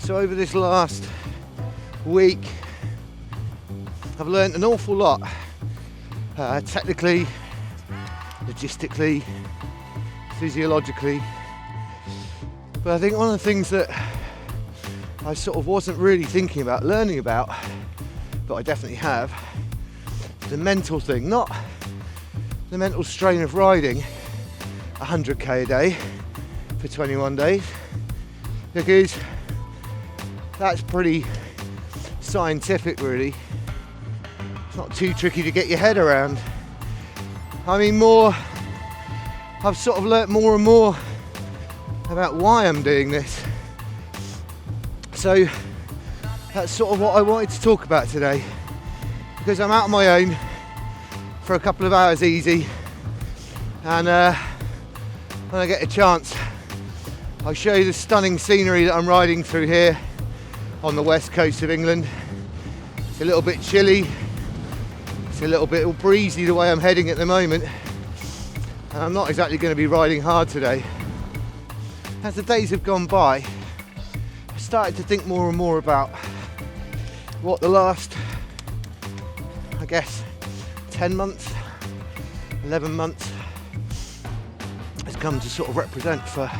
So over this last week, I've learned an awful lot, technically, logistically, physiologically. But I think one of the things that I sort of wasn't really thinking about learning about, but I definitely have, the mental thing, not the mental strain of riding 100k a day for 21 days, because that's pretty scientific really. It's not too tricky to get your head around. I mean, I've sort of learnt more and more about why I'm doing this. So that's sort of what I wanted to talk about today, because I'm out on my own for a couple of hours easy, and when I get a chance I'll show you the stunning scenery that I'm riding through here on the west coast of England. It's a little bit chilly, it's a little bit breezy the way I'm heading at the moment, and I'm not exactly going to be riding hard today. As the days have gone by, I started to think more and more about what the last, I guess, 10 months, 11 months has come to sort of represent for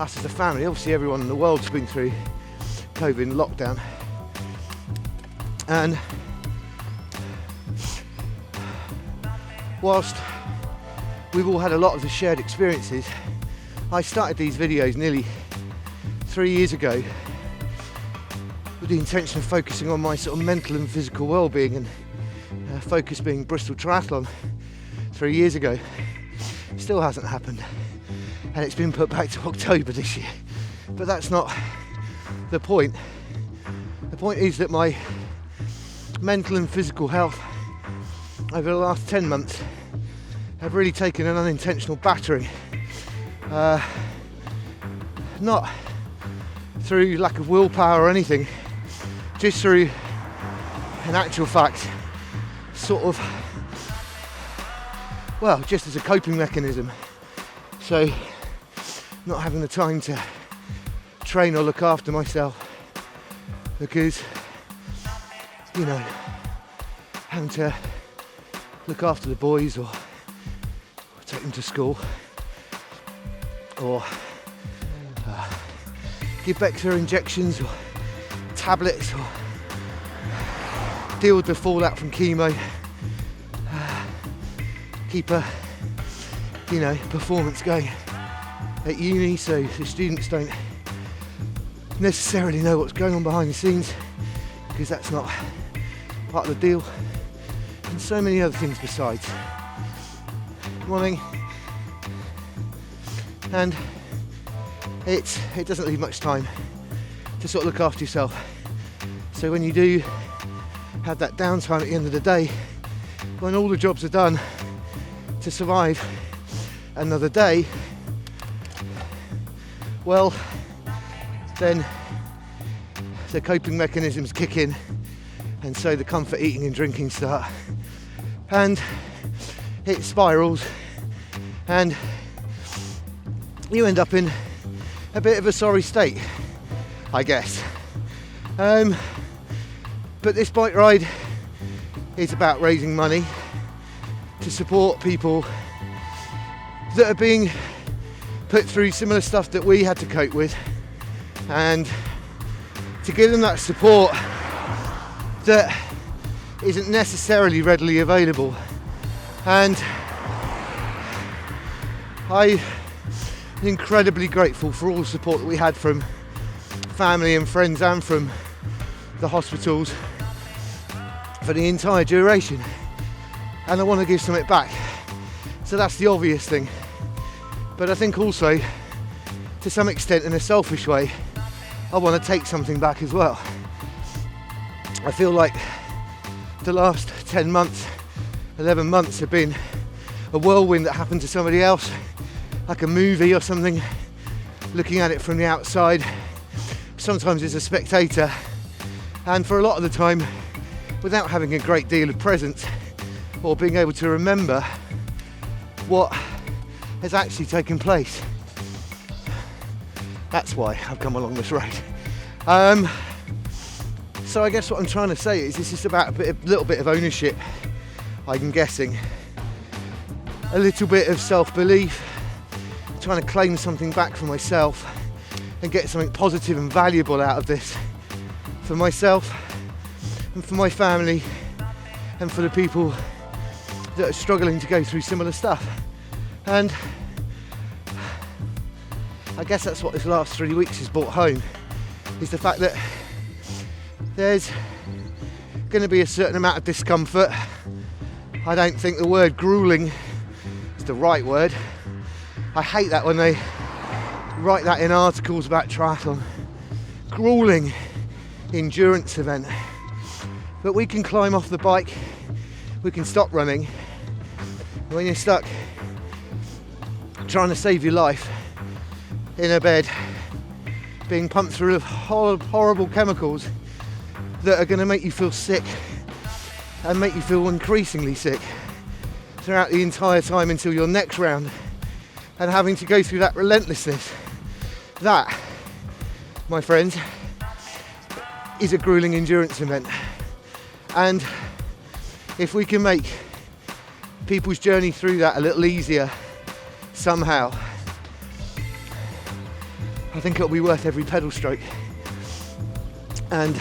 us as a family. Obviously everyone in the world's been through COVID and lockdown, and whilst we've all had a lot of the shared experiences, I started these videos nearly 3 years ago with the intention of focusing on my sort of mental and physical well-being, and focus being Bristol Triathlon 3 years ago. Still hasn't happened, and it's been put back to October this year, but that's not the point. The point is that my mental and physical health over the last 10 months have really taken an unintentional battering, not through lack of willpower or anything, just through, in actual fact, sort of, well, just as a coping mechanism. So not having the time to train or look after myself, because, you know, having to look after the boys or take them to school, or give Bexa injections or tablets, or deal with the fallout from chemo, keep a, you know, performance going at uni, so the students don't necessarily know what's going on behind the scenes, because that's not part of the deal, and so many other things besides. Morning. And it doesn't leave much time to sort of look after yourself. So when you do have that downtime at the end of the day, when all the jobs are done to survive another day, well, then the coping mechanisms kick in, and so the comfort eating and drinking start, and it spirals, and you end up in a bit of a sorry state, I guess. But this bike ride is about raising money to support people that are being put through similar stuff that we had to cope with, and to give them that support that isn't necessarily readily available. And I'm incredibly grateful for all the support that we had from family and friends and from the hospitals for the entire duration, and I want to give something back. So that's the obvious thing, but I think also, to some extent, in a selfish way, I want to take something back as well. I feel like the last 10 months, 11 months have been a whirlwind that happened to somebody else, like a movie or something, looking at it from the outside, sometimes as a spectator, and for a lot of the time without having a great deal of presence or being able to remember what has actually taken place. That's why I've come along this road. So I guess what I'm trying to say is this is about a little bit of ownership, I'm guessing. A little bit of self-belief, trying to claim something back for myself and get something positive and valuable out of this for myself and for my family and for the people that are struggling to go through similar stuff. And I guess that's what this last 3 weeks has brought home, is the fact that there's going to be a certain amount of discomfort. I don't think the word grueling is the right word. I hate that when they write that in articles about triathlon. Grueling endurance event. But we can climb off the bike, we can stop running. When you're stuck trying to save your life in a bed, being pumped through horrible chemicals that are going to make you feel sick and make you feel increasingly sick throughout the entire time until your next round, and having to go through that relentlessness, that, my friends, is a grueling endurance event. And if we can make people's journey through that a little easier somehow, I think it'll be worth every pedal stroke. And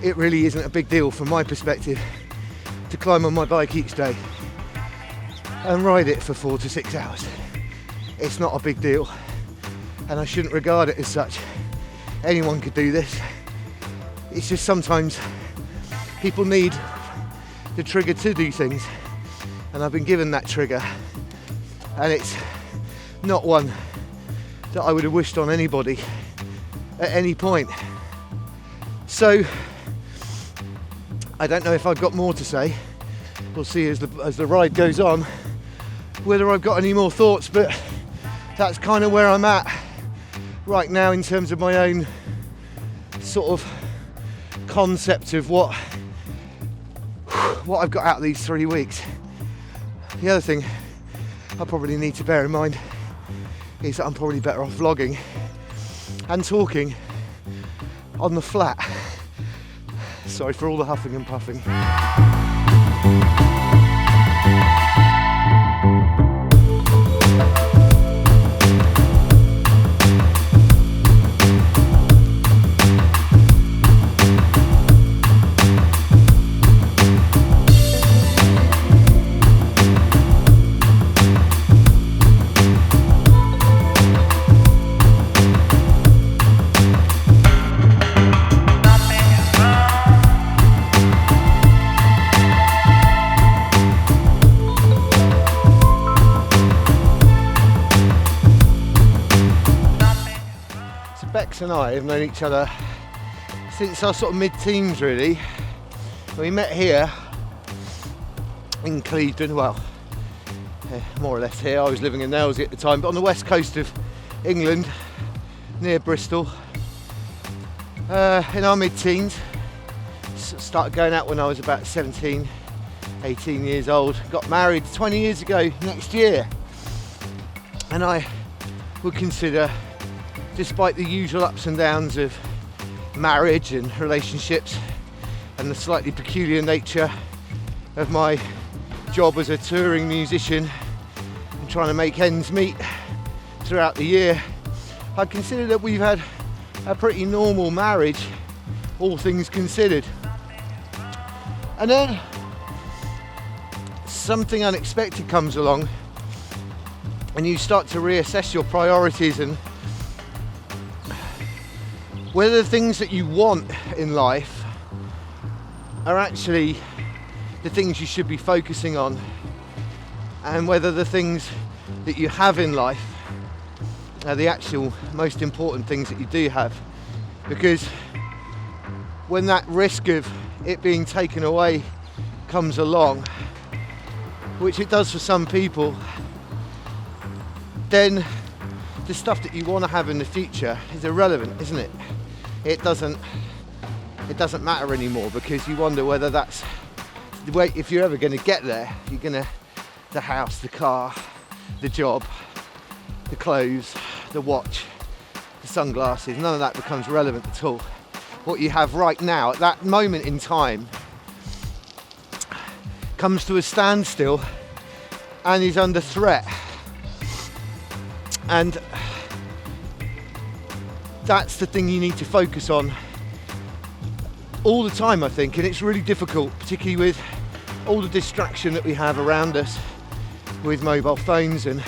it really isn't a big deal from my perspective to climb on my bike each day and ride it for 4 to 6 hours. It's not a big deal, and I shouldn't regard it as such. Anyone could do this. It's just sometimes people need the trigger to do things, and I've been given that trigger, and it's not one that I would have wished on anybody at any point. So I don't know if I've got more to say. We'll see as the ride goes on whether I've got any more thoughts, but that's kind of where I'm at right now in terms of my own sort of concept of what I've got out of these 3 weeks. The other thing I probably need to bear in mind is that I'm probably better off vlogging and talking on the flat. Sorry for all the huffing and puffing. Bex and I have known each other since our sort of mid-teens, really. We met here in Clevedon, well, more or less here. I was living in Nailsea at the time, but on the west coast of England, near Bristol. In our mid-teens, started going out when I was about 17, 18 years old. Got married 20 years ago next year, and I would consider, despite the usual ups and downs of marriage and relationships and the slightly peculiar nature of my job as a touring musician and trying to make ends meet throughout the year, I consider that we've had a pretty normal marriage, all things considered. And then something unexpected comes along and you start to reassess your priorities and whether the things that you want in life are actually the things you should be focusing on, and whether the things that you have in life are the actual most important things that you do have. Because when that risk of it being taken away comes along, which it does for some people, then the stuff that you want to have in the future is irrelevant, isn't it? It doesn't matter anymore, because you wonder whether that's the way, if you're ever going to get there. You're going to, the house, the car, the job, the clothes, the watch, the sunglasses, none of that becomes relevant at all. What you have right now, at that moment in time, comes to a standstill and is under threat. And that's the thing you need to focus on all the time, I think, and it's really difficult, particularly with all the distraction that we have around us with mobile phones and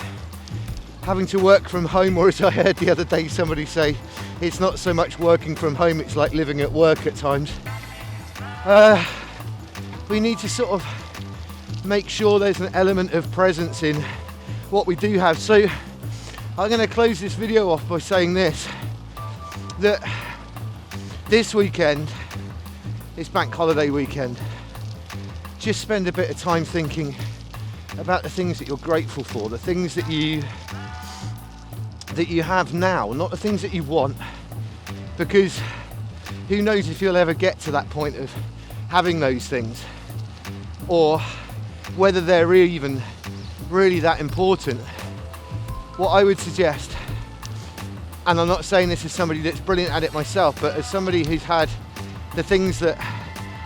having to work from home, or as I heard the other day somebody say, it's not so much working from home, it's like living at work at times. We need to sort of make sure there's an element of presence in what we do have. So I'm going to close this video off by saying this, that this weekend, it's bank holiday weekend, just spend a bit of time thinking about the things that you're grateful for, the things that you have now, not the things that you want, because who knows if you'll ever get to that point of having those things, or whether they're even really that important. What I would suggest, and I'm not saying this as somebody that's brilliant at it myself, but as somebody who's had the things that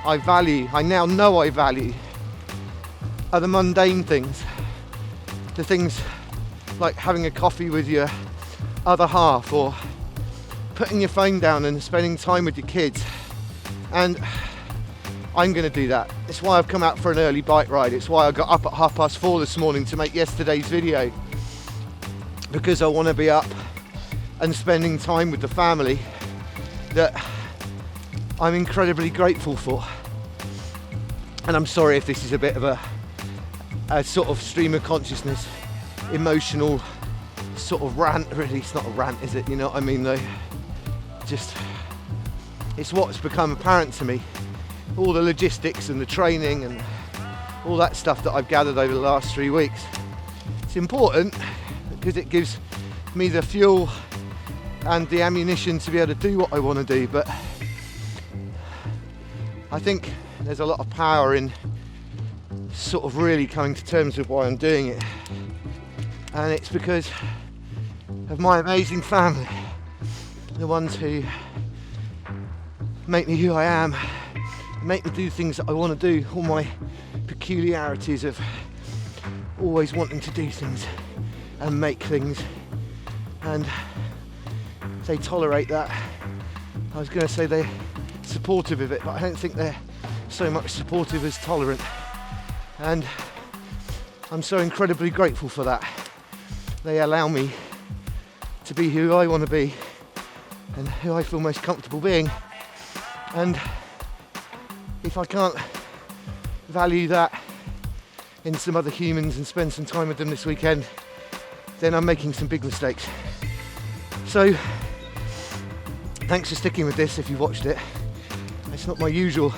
I value, I now know I value, are the mundane things. The things like having a coffee with your other half, or putting your phone down and spending time with your kids. And I'm going to do that. It's why I've come out for an early bike ride. It's why I got up at 4:30 this morning to make yesterday's video, because I want to be up and spending time with the family that I'm incredibly grateful for. And I'm sorry if this is a bit of a sort of stream of consciousness, emotional sort of rant. Really, it's not a rant, is it? You know what I mean, though? Just, it's what's become apparent to me. All the logistics and the training and all that stuff that I've gathered over the last 3 weeks. It's important because it gives me the fuel and the ammunition to be able to do what I want to do, but I think there's a lot of power in sort of really coming to terms with why I'm doing it, and it's because of my amazing family, the ones who make me who I am, make me do things that I want to do, all my peculiarities of always wanting to do things and make things, and they tolerate that. I was going to say they're supportive of it, but I don't think they're so much supportive as tolerant, and I'm so incredibly grateful for that. They allow me to be who I want to be and who I feel most comfortable being, and if I can't value that in some other humans and spend some time with them this weekend, then I'm making some big mistakes. So thanks for sticking with this if you watched it. It's not my usual